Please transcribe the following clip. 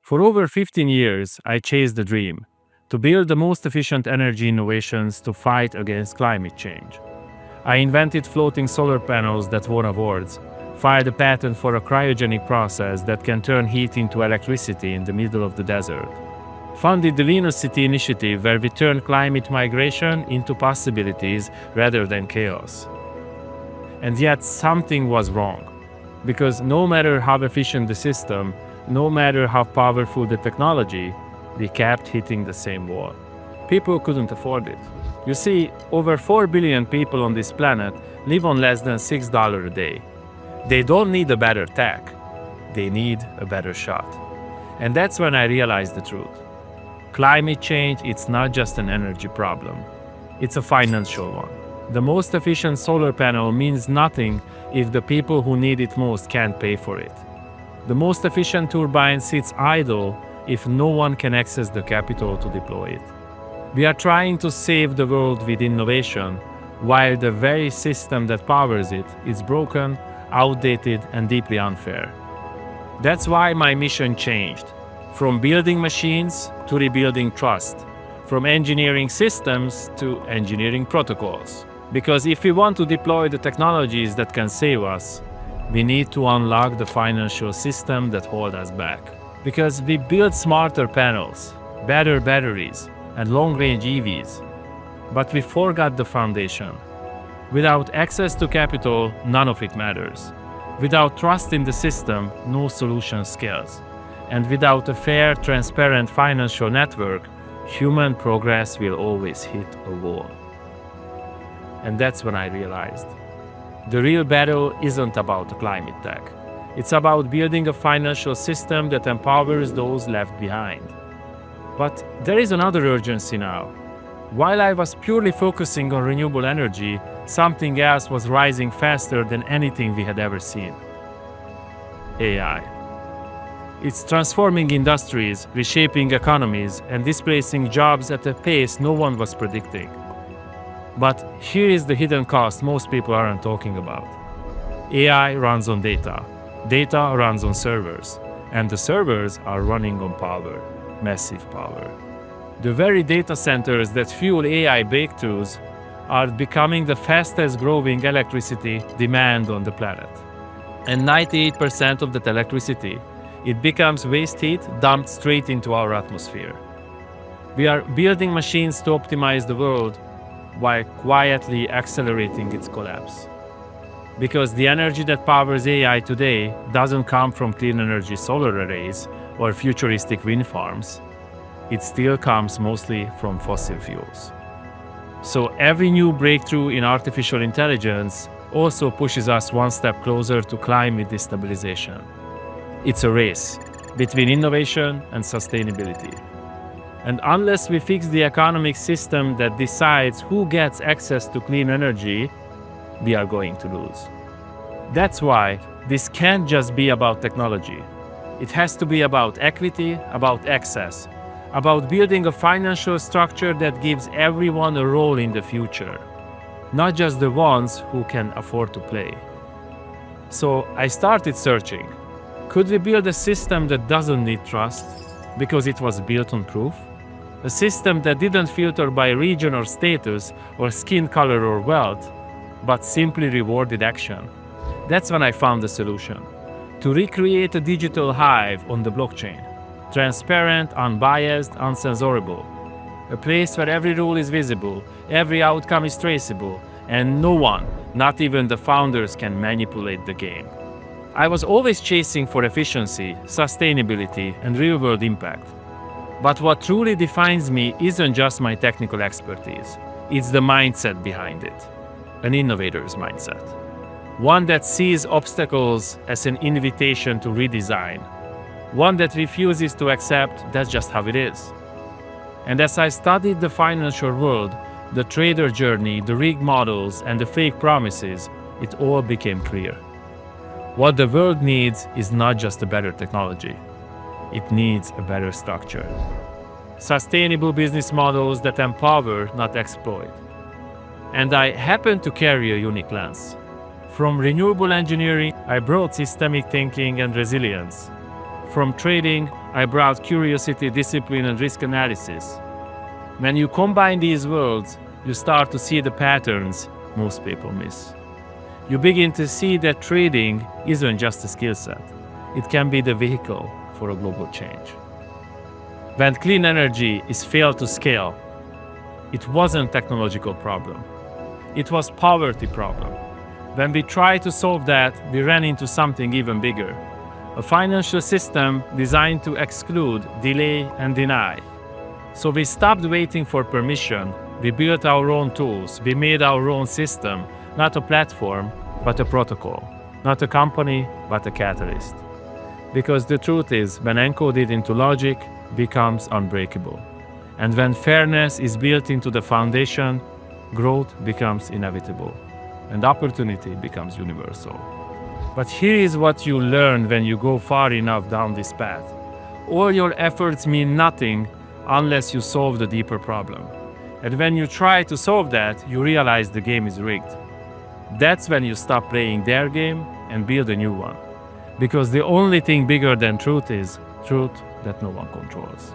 For over 15 years, I chased the dream to build the most efficient energy innovations to fight against climate change. I invented floating solar panels that won awards, filed a patent for a cryogenic process that can turn heat into electricity in the middle of the desert, funded the Leaner City initiative where we turned climate migration into possibilities rather than chaos. And yet something was wrong, because no matter how efficient the system, no matter how powerful the technology, we kept hitting the same wall. People couldn't afford it. You see, over 4 billion people on this planet live on less than $6 a day. They don't need a better tech, they need a better shot. And that's when I realized the truth. Climate change, it's not just an energy problem, it's a financial one. The most efficient solar panel means nothing if the people who need it most can't pay for it. The most efficient turbine sits idle if no one can access the capital to deploy it. We are trying to save the world with innovation, while the very system that powers it is broken, outdated, and deeply unfair. That's why my mission changed. From building machines to rebuilding trust. From engineering systems to engineering protocols. Because if we want to deploy the technologies that can save us, we need to unlock the financial system that holds us back. Because we build smarter panels, better batteries, and long-range EVs. But we forgot the foundation. Without access to capital, none of it matters. Without trust in the system, no solution scales. And without a fair, transparent financial network, human progress will always hit a wall. And that's when I realized. The real battle isn't about climate tech. It's about building a financial system that empowers those left behind. But there is another urgency now. While I was purely focusing on renewable energy, something else was rising faster than anything we had ever seen. AI. It's transforming industries, reshaping economies, and displacing jobs at a pace no one was predicting. But here is the hidden cost most people aren't talking about. AI runs on data. Data runs on servers. And the servers are running on power. Massive power. The very data centers that fuel AI breakthroughs are becoming the fastest growing electricity demand on the planet. And 98% of that electricity, it becomes waste heat dumped straight into our atmosphere. We are building machines to optimize the world while quietly accelerating its collapse. Because the energy that powers AI today doesn't come from clean energy solar arrays or futuristic wind farms. It still comes mostly from fossil fuels. So every new breakthrough in artificial intelligence also pushes us one step closer to climate destabilization. It's a race between innovation and sustainability. And unless we fix the economic system that decides who gets access to clean energy, we are going to lose. That's why this can't just be about technology. It has to be about equity, about access, about building a financial structure that gives everyone a role in the future, not just the ones who can afford to play. So I started searching. Could we build a system that doesn't need trust because it was built on proof? A system that didn't filter by region or status or skin color or wealth, but simply rewarded action. That's when I found the solution. To recreate a digital hive on the blockchain. Transparent, unbiased, uncensorable. A place where every rule is visible, every outcome is traceable, and no one, not even the founders, can manipulate the game. I was always chasing for efficiency, sustainability, and real-world impact. But what truly defines me isn't just my technical expertise. It's the mindset behind it. An innovator's mindset. One that sees obstacles as an invitation to redesign. One that refuses to accept that's just how it is. And as I studied the financial world, the trader journey, the rigged models, and the fake promises, it all became clear. What the world needs is not just a better technology. It needs a better structure. Sustainable business models that empower, not exploit. And I happen to carry a unique lens. From renewable engineering, I brought systemic thinking and resilience. From trading, I brought curiosity, discipline, and risk analysis. When you combine these worlds, you start to see the patterns most people miss. You begin to see that trading isn't just a skill set. It can be the vehicle for a global change. When clean energy is failed to scale, it wasn't a technological problem. It was poverty problem. When we tried to solve that, we ran into something even bigger. A financial system designed to exclude, delay, and deny. So we stopped waiting for permission. We built our own tools. We made our own system, not a platform, but a protocol. Not a company, but a catalyst. Because the truth is, when encoded into logic, becomes unbreakable. And when fairness is built into the foundation, growth becomes inevitable. And opportunity becomes universal. But here is what you learn when you go far enough down this path. All your efforts mean nothing unless you solve the deeper problem. And when you try to solve that, you realize the game is rigged. That's when you stop playing their game and build a new one. Because the only thing bigger than truth is truth that no one controls.